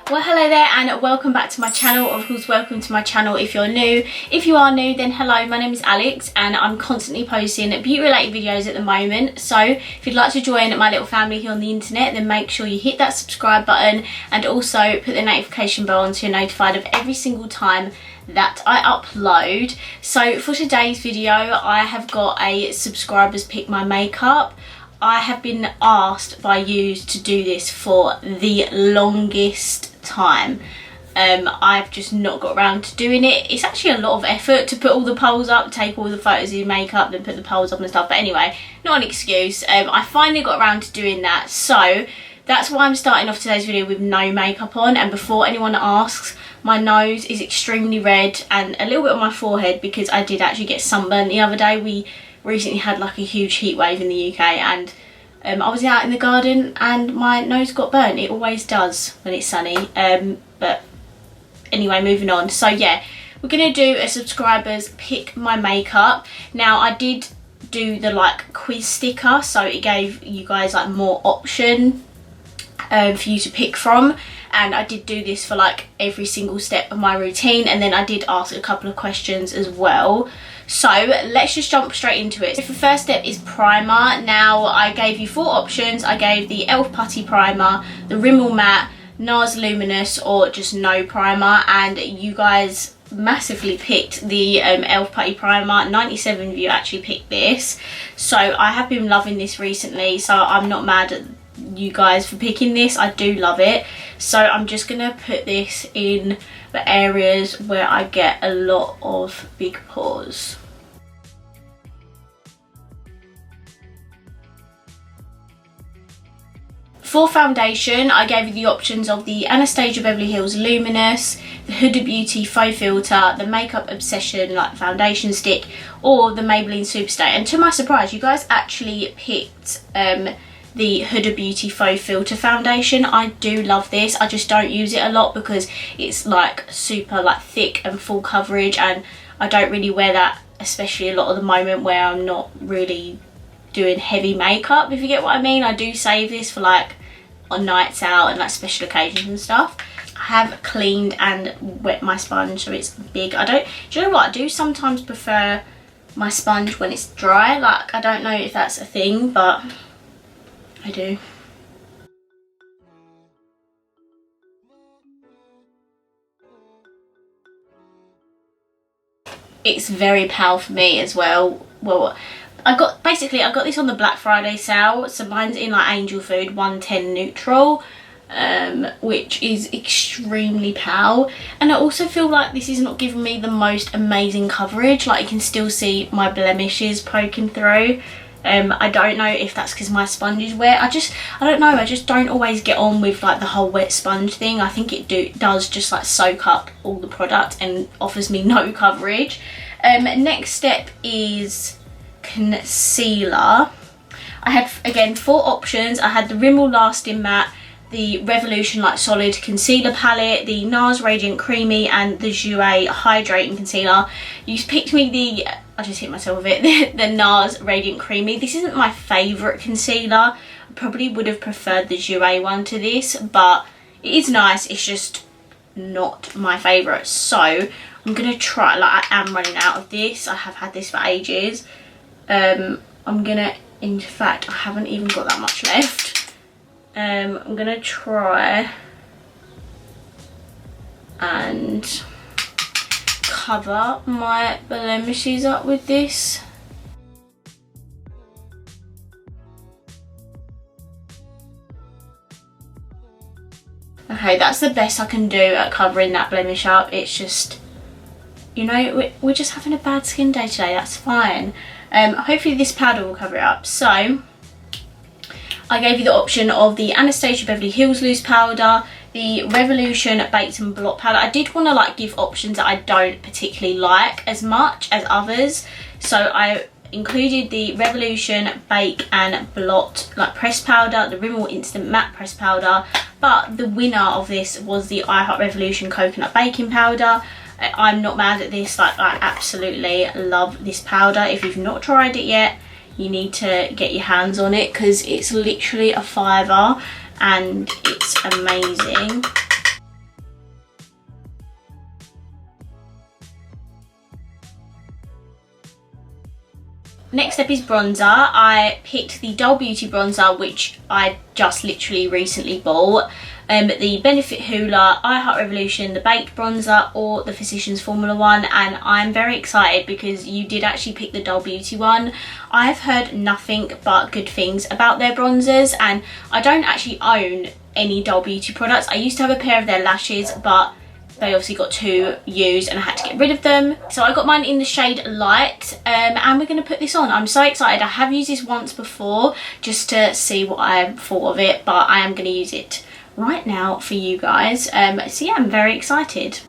Well, hello there and welcome back to my channel. Of course, welcome to my channel if you're new. If you are new, then hello, my name is Alex and I'm constantly posting beauty related videos at the moment. So if you'd like to join my little family here on the internet, then make sure you hit that subscribe button and also put the notification bell on so you're notified of every single time that I upload. So for today's video, I have got a subscribers pick my makeup. I have been asked by you to do this for the longest time. I've just not got around to doing it. It's actually a lot of effort to put all the polls up, take all the photos of your makeup, then put the polls up and stuff. But anyway, not an excuse. I finally got around to doing that. So that's why I'm starting off today's video with no makeup on. And before anyone asks, my nose is extremely red and a little bit on my forehead because I did actually get sunburn the other day. We recently had like a huge heat wave in the UK and I was out in the garden and my nose got burnt. It always does when it's sunny. But anyway, moving on. So yeah, we're gonna do a subscribers pick my makeup. Now I did do the like quiz sticker, so it gave you guys like more option for you to pick from, and I did do this for like every single step of my routine, and then I did ask a couple of questions as well. So let's just jump straight into it. So the first step is primer. Now I gave you 4 options. I gave the e.l.f. Putty Primer, the Rimmel Matte, NARS Luminous, or just no primer, and you guys massively picked the e.l.f. Putty Primer. 97 of you actually picked this, so I have been loving this recently, so I'm not mad at you guys for picking this. I do love it. So I'm just gonna put this in the areas where I get a lot of big pores. For foundation, I gave you the options of the Anastasia Beverly Hills Luminous, the Huda Beauty Faux Filter, the Makeup Obsession like foundation stick, or the Maybelline Superstay. And to my surprise, you guys actually picked the Huda Beauty Faux Filter foundation. I do love this. I just don't use it a lot because it's like super like thick and full coverage, and I don't really wear that, especially a lot of the moment where I'm not really doing heavy makeup, if you get what I mean. I do save this for like on nights out and like special occasions and stuff. I have cleaned and wet my sponge so it's big. Do you know what, I do sometimes prefer my sponge when it's dry. Like, I don't know if that's a thing, but I do. It's very pale for me as well. Well, I got this on the Black Friday sale, so mine's in like Angel Food 110 neutral, which is extremely pale, and I also feel like this is not giving me the most amazing coverage. Like, you can still see my blemishes poking through. I don't know if that's because my sponge is wet. I don't know, I just don't always get on with like the whole wet sponge thing. I think it does just like soak up all the product and offers me no coverage. Next step is concealer. I had again 4 options. I had the Rimmel Lasting Matte, the Revolution Light Solid Concealer Palette, the NARS Radiant Creamy, and the Jouer Hydrating Concealer. You picked me the, I just hit myself with it, the NARS Radiant Creamy. This isn't my favourite concealer. I probably would have preferred the Jouer one to this, but it is nice. It's just not my favourite. So I'm going to try, like, I am running out of this. I have had this for ages. I'm gonna, in fact, I haven't even got that much left. I'm gonna try and cover my blemishes up with this. Okay, that's the best I can do at covering that blemish up. It's just, you know, we're just having a bad skin day today, that's fine. Hopefully this powder will cover it up. So I gave you the option of the Anastasia Beverly Hills Loose Powder, the Revolution Baked and Blot Powder. I did want to like give options that I don't particularly like as much as others, so I included the Revolution Bake and Blot like pressed powder, the Rimmel Instant Matte pressed powder, but the winner of this was the I Heart Revolution Coconut Baking Powder. I'm not mad at this. Like, I absolutely love this powder. If you've not tried it yet, you need to get your hands on it because it's literally a £5 and it's amazing. Next up is bronzer. I picked the Doll Beauty bronzer, which I just literally recently bought. The Benefit Hoola, I Heart Revolution, the Baked bronzer, or the Physicians Formula one, and I'm very excited because you did actually pick the Doll Beauty one. I've heard nothing but good things about their bronzers, and I don't actually own any Doll Beauty products. I used to have a pair of their lashes, but they obviously got too used and I had to get rid of them. So I got mine in the shade Light, and we're going to put this on. I'm so excited. I have used this once before just to see what I thought of it, but I am going to use it right now for you guys. So yeah, I'm very excited.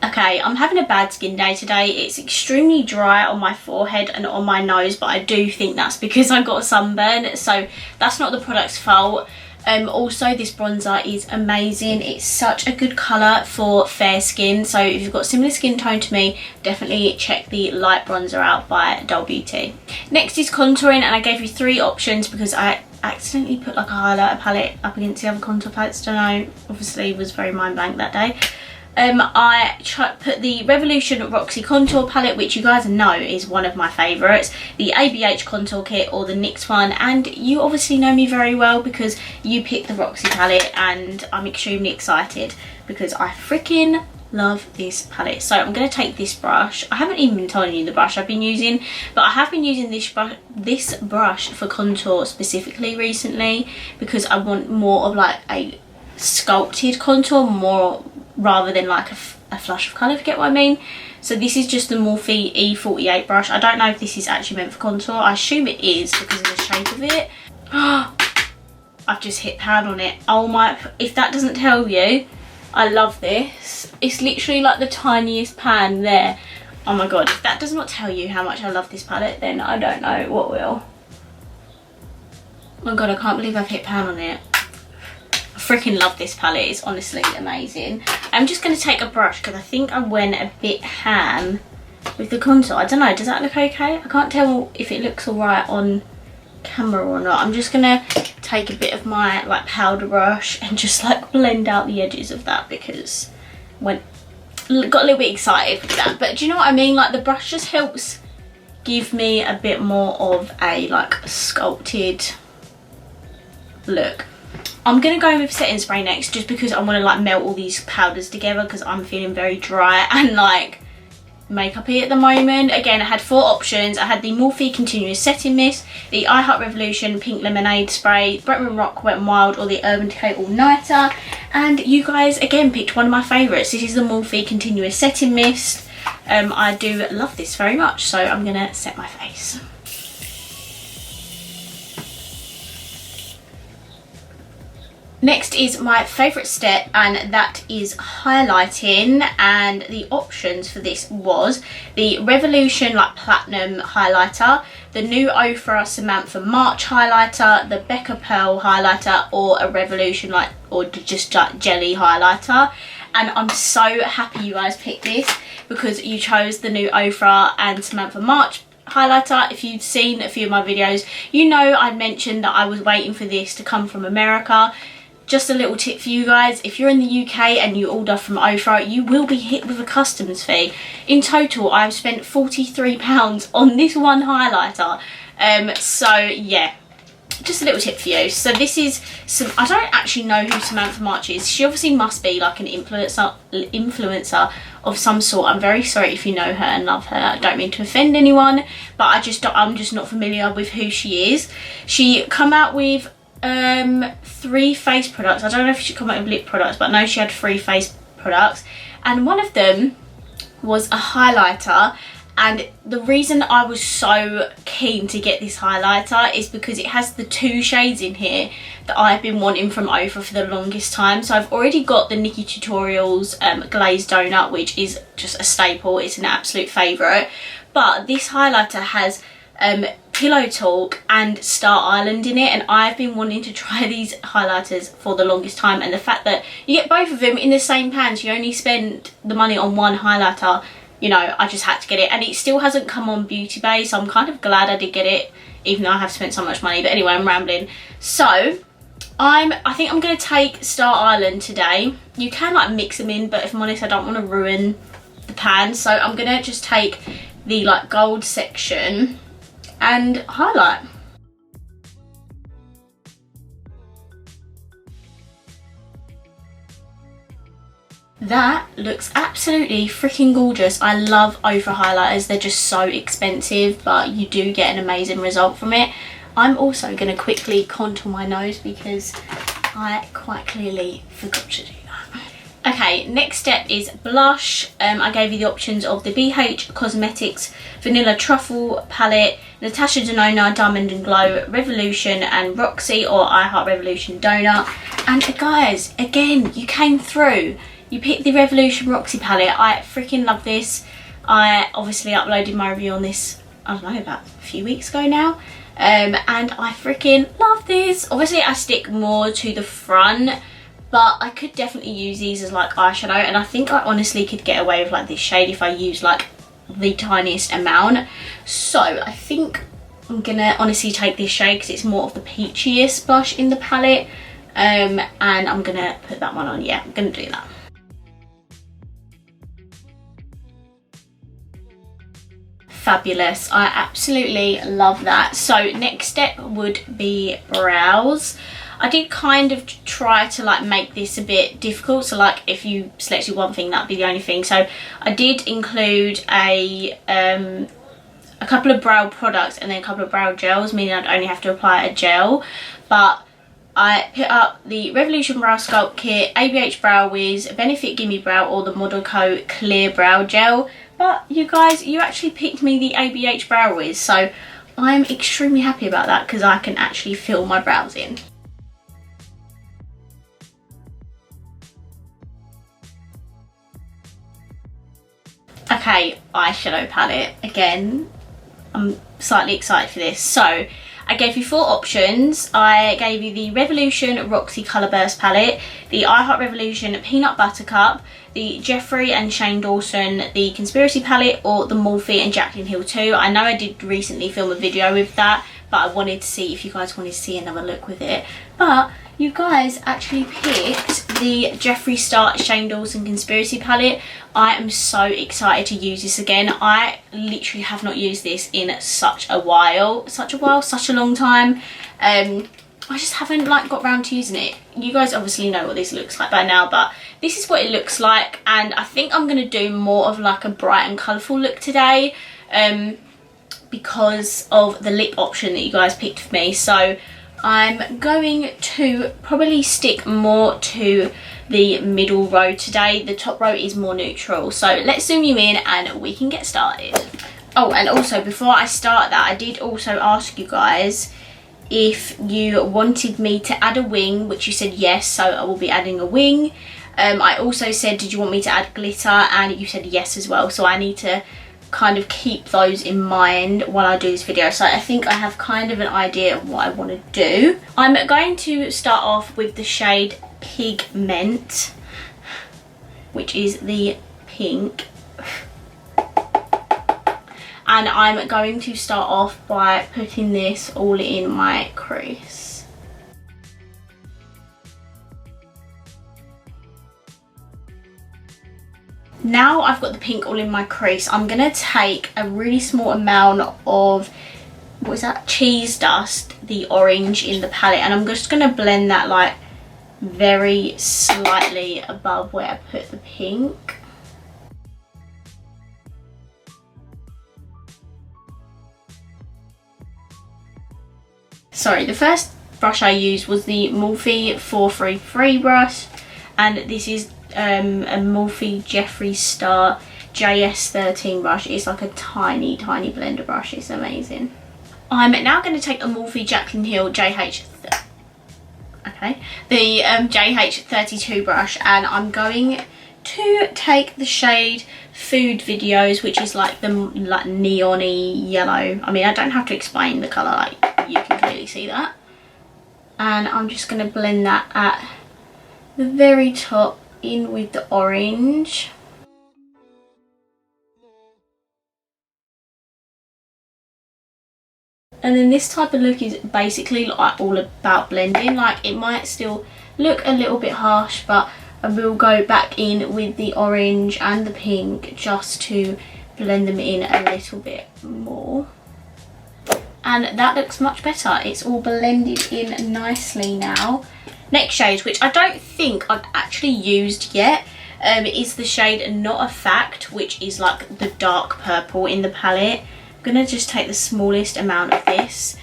Okay, I'm having a bad skin day today. It's extremely dry on my forehead and on my nose, but I do think that's because I got a sunburn, so that's not the product's fault. Also, this bronzer is amazing. It's such a good colour for fair skin, so if you've got similar skin tone to me, definitely check the Light bronzer out by Doll Beauty. Next is contouring, and I gave you 3 options because I accidentally put like a highlighter palette up against the other contour palettes. Don't know, obviously was very mind blank that day. I put the Revolution Roxy Contour Palette, which you guys know is one of my favourites, the ABH Contour Kit or the NYX one, and you obviously know me very well because you picked the Roxy palette, and I'm extremely excited because I freaking love this palette. So I'm going to take this brush. I haven't even been telling you the brush I've been using, but I have been using this brush for contour specifically recently because I want more of like a sculpted contour, more rather than like a flush of colour, if you get what I mean. So this is just the Morphe E48 brush. I don't know if this is actually meant for contour. I assume it is because of the shape of it. I've just hit pan on it. Oh my, if that doesn't tell you, I love this. It's literally like the tiniest pan there. Oh my god, if that does not tell you how much I love this palette, then I don't know what will. Oh my god, I can't believe I've hit pan on it. I freaking love this palette. It's honestly amazing. I'm just going to take a brush because I think I went a bit ham with the contour. I don't know, does that look okay? I can't tell if it looks alright on camera or not. I'm just going to take a bit of my like powder brush and just like blend out the edges of that because got a little bit excited with that. But do you know what I mean? Like the brush just helps give me a bit more of a like sculpted look. I'm going to go with setting spray next just because I want to like melt all these powders together because I'm feeling very dry and like makeup-y at the moment. Again, I had 4 options. I had the Morphe Continuous Setting Mist, the I Heart Revolution Pink Lemonade Spray, Bretman Rock Wet n Wild, or the Urban Decay All Nighter. And you guys again picked one of my favourites. This is the Morphe Continuous Setting Mist. I do love this very much, so I'm going to set my face. Next is my favourite step, and that is highlighting, and the options for this was the Revolution like Platinum highlighter, the new Ofra Samantha March highlighter, the Becca Pearl highlighter, or a Revolution like or just like jelly highlighter. And I'm so happy you guys picked this because you chose the new Ofra and Samantha March highlighter. If you've seen a few of my videos, you know I'd mentioned that I was waiting for this to come from America. Just a little tip for you guys, if you're in the UK and you order from Ofra, you will be hit with a customs fee. In total, I've spent £43 on this one highlighter. So yeah, just a little tip for you. So this is some, I don't actually know who Samantha March is. She obviously must be like an influencer of some sort. I'm very sorry if you know her and love her. I don't mean to offend anyone, but I'm just not familiar with who she is. She come out with 3 face products. I don't know if she come out with lip products, but I know she had 3 face products, and one of them was a highlighter. And the reason I was so keen to get this highlighter is because it has the 2 shades in here that I've been wanting from Ofra for the longest time. So I've already got the Nikki Tutorials Glazed Donut, which is just a staple. It's an absolute favourite. But this highlighter has Pillow Talk and Star Island in it, and I've been wanting to try these highlighters for the longest time. And the fact that you get both of them in the same pan, so you only spend the money on one highlighter, you know, I just had to get it. And it still hasn't come on Beauty Bay, so I'm kind of glad I did get it, even though I have spent so much money. But anyway, I'm rambling. So I think I'm going to take Star Island today. You can like mix them in, but if I'm honest, I don't want to ruin the pan. So I'm going to just take the like gold section and highlight. That looks absolutely freaking gorgeous. I love over highlighters. They're just so expensive, but you do get an amazing result from it. I'm also going to quickly contour my nose because I quite clearly forgot to do that. Okay, next step is blush. I gave you the options of the BH Cosmetics Vanilla Truffle palette, Natasha Denona Diamond and Glow Revolution, and Roxy or I Heart Revolution Donut. And guys, again, you came through. You picked the Revolution Roxy palette. I freaking love this. I obviously uploaded my review on this, I don't know, about a few weeks ago now. And I freaking love this. Obviously I stick more to the front, but I could definitely use these as like eyeshadow, and I think I honestly could get away with like this shade if I use like the tiniest amount. So I think I'm gonna honestly take this shade because it's more of the peachiest blush in the palette. And I'm gonna put that one on. Yeah, I'm gonna do that. Fabulous. I absolutely love that. So next step would be brows. I did kind of try to like make this a bit difficult, so like if you selected one thing, that'd be the only thing. So I did include a couple of brow products and then a couple of brow gels, meaning I'd only have to apply a gel. But I put up the Revolution Brow Sculpt Kit, ABH Brow Wiz, Benefit Gimme Brow, or the Model Co Clear Brow Gel. But you guys, you actually picked me the ABH Brow Wiz, so I'm extremely happy about that because I can actually fill my brows in. Okay, eyeshadow palette. Again, I'm slightly excited for this. So I gave you 4 options. I gave you the Revolution Roxy Colour Burst palette, the I Heart Revolution Peanut Butter Cup, the Jeffree and Shane Dawson the Conspiracy palette, or the Morphe and Jaclyn Hill 2. I know I did recently film a video with that, but I wanted to see if you guys wanted to see another look with it. But you guys actually picked the Jeffree Star Shane Dawson Conspiracy palette. I am so excited to use this again. I literally have not used this in such a long time. I just haven't like got round to using it. You guys obviously know what this looks like by now, but this is what it looks like, and I think I'm going to do more of like a bright and colourful look today because of the lip option that you guys picked for me. So I'm going to probably stick more to the middle row today. The top row is more neutral. So let's zoom you in and we can get started. Oh, and also before I start that, I did also ask you guys if you wanted me to add a wing, which you said yes, so I will be adding a wing. I also said, did you want me to add glitter? And you said yes as well. So I need to kind of keep those in mind while I do this video. So I think I have kind of an idea of what I want to do. I'm going to start off with the shade Pigment, which is the pink. And I'm going to start off by putting this all in my crease. Now I've got the pink all in my crease, I'm going to take a really small amount of, what is that, cheese dust, the orange in the palette, and I'm just going to blend that like very slightly above where I put the pink. Sorry, the first brush I used was the Morphe 433 brush, and this is a Morphe Jeffree Star JS13 brush. It's like a tiny blender brush. It's amazing. I'm now going to take a Morphe Jaclyn Hill the JH32 brush, and I'm going to take the shade Food Videos, which is like the neon-y yellow. I mean, I don't have to explain the colour, like you can clearly see that. And I'm just going to blend that at the very top in with the orange. And then this type of look is basically like all about blending. Like it might still look a little bit harsh, but I will go back in with the orange and the pink just to blend them in a little bit more. And that looks much better. It's all blended in nicely now. Next shade, which I don't think I've actually used yet, is the shade Not a Fact, which is like the dark purple in the palette. I'm gonna just take the smallest amount of this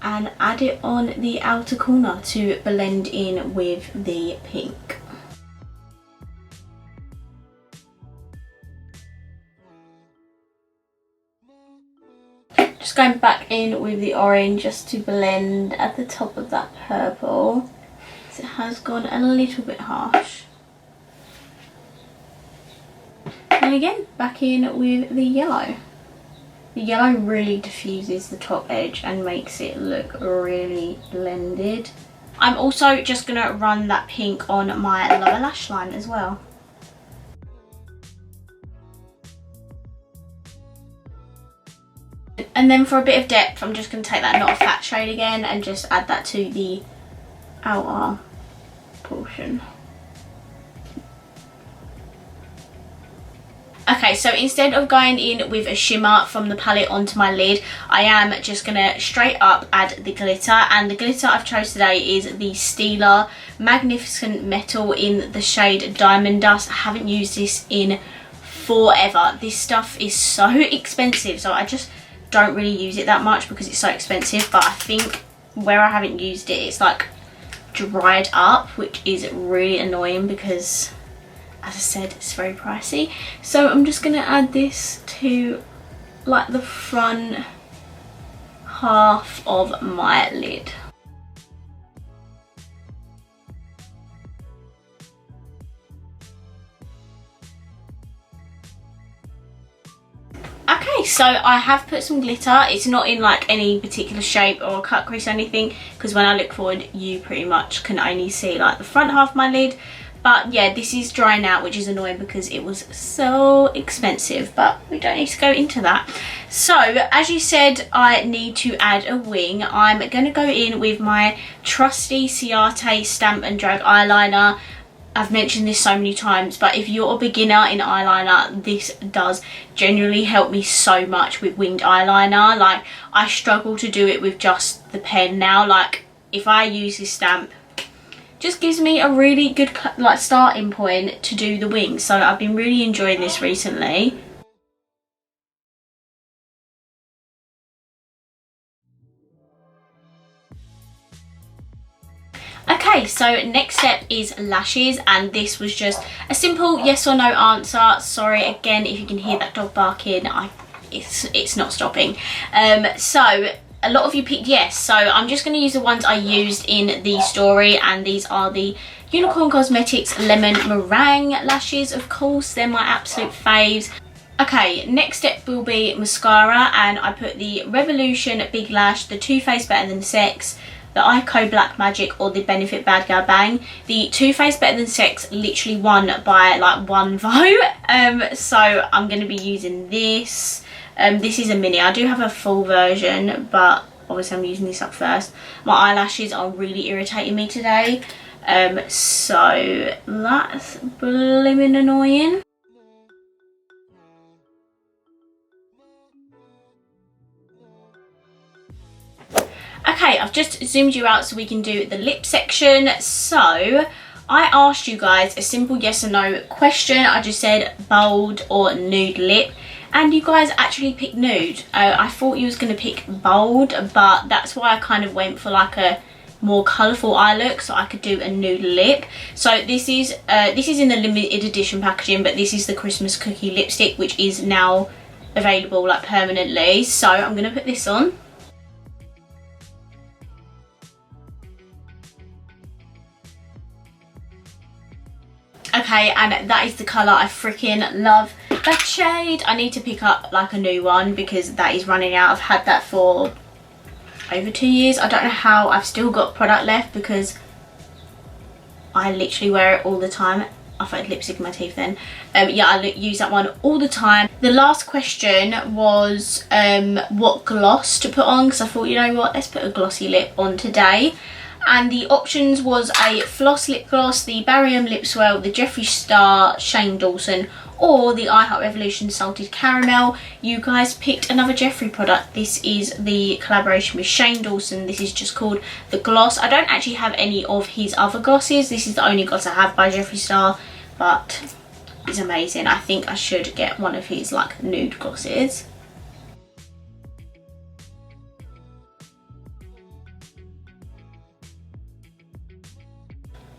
and add it on the outer corner to blend in with the pink. Just going back in with the orange just to blend at the top of that purple. So it has gone a little bit harsh. And again, back in with the yellow. The yellow really diffuses the top edge and makes it look really blended. I'm also just going to run that pink on my lower lash line as well. And then for a bit of depth, I'm just going to take that Not a Fact shade again and just add that to the outer portion. Okay, so instead of going in with a shimmer from the palette onto my lid, I am just going to straight up add the glitter. And the glitter I've chose today is the Stila Magnificent Metal in the shade Diamond Dust. I haven't used this in forever. This stuff is so expensive, so I just don't really use it that much because it's so expensive. But I think where I haven't used it, it's like dried up, which is really annoying because, as I said, it's very pricey. So I'm just going to add this to like the front half of my lid. Okay, so I have put some glitter. It's not in like any particular shape or cut crease or anything, because when I look forward you pretty much can only see like the front half of my lid. But yeah, this is drying out, which is annoying because it was so expensive, but we don't need to go into that. So as you said, I need to add a wing. I'm going to go in with my trusty Ciate Stamp and Drag eyeliner. I've mentioned this so many times, but if you're a beginner in eyeliner, this does genuinely help me so much with winged eyeliner. Like, I struggle to do it with just the pen now. Like, if I use this stamp, just gives me a really good like starting point to do the wings. So I've been really enjoying this recently. Okay, so next step is lashes, and this was just a simple yes or no answer. Sorry again if you can hear that dog barking, it's not stopping. So a lot of you picked yes, so I'm just going to use the ones I used in the story, and these are the Unicorn Cosmetics Lemon Meringue lashes. Of course, they're my absolute faves. Okay, next step will be mascara, and I put the Revolution Big Lash, the Too Faced Better Than Sex, the Ico Black Magic, or the Benefit Bad Girl Bang. The Too Faced Better Than Sex literally won by like one vote, so I'm going to be using this. This is a mini. I do have a full version, but obviously I'm using this up first. My eyelashes are really irritating me today, so that's blimmin' annoying. Okay, I've just zoomed you out so we can do the lip section. So I asked you guys a simple yes or no question. I just said bold or nude lip, and you guys actually picked nude. I thought you was going to pick bold, but that's why I kind of went for like a more colourful eye look so I could do a nude lip. So this is in the limited edition packaging, but this is the Christmas Cookie lipstick, which is now available like permanently. So I'm going to put this on. Okay, and that is the colour. I freaking love that shade. I need to pick up like a new one because that is running out. I've had that for over 2 years. I don't know how I've still got product left because I literally wear it all the time. I thought I had lipstick in my teeth then. Yeah, I use that one all the time. The last question was what gloss to put on, because I thought, you know what, let's put a glossy lip on today. And the options was a floss lip gloss, the Barium Lip Swell, the Jeffree Star Shane Dawson, or the I Heart Revolution Salted Caramel. You guys picked another Jeffree product. This is the collaboration with Shane Dawson. This is just called the gloss. I don't actually have any of his other glosses. This is the only gloss I have by Jeffree Star, but it's amazing. I think I should get one of his like nude glosses.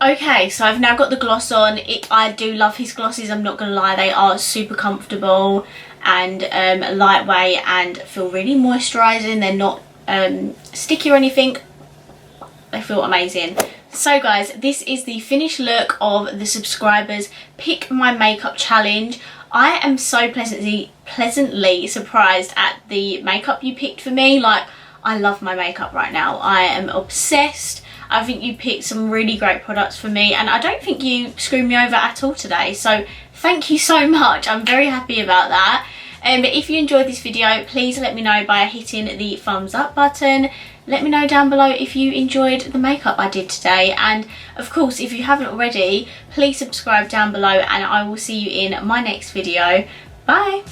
Okay, so I've now got the gloss on. I do love his glosses, I'm not gonna lie. They are super comfortable and lightweight and feel really moisturising. They're not sticky or anything. They feel amazing. So guys, this is the finished look of the subscribers Pick My Makeup challenge. I am so pleasantly surprised at the makeup you picked for me. Like, I love my makeup right now. I am obsessed. I think you picked some really great products for me, and I don't think you screwed me over at all today. So thank you so much. I'm very happy about that. If you enjoyed this video, please let me know by hitting the thumbs up button. Let me know down below if you enjoyed the makeup I did today. And of course, if you haven't already, please subscribe down below, and I will see you in my next video. Bye.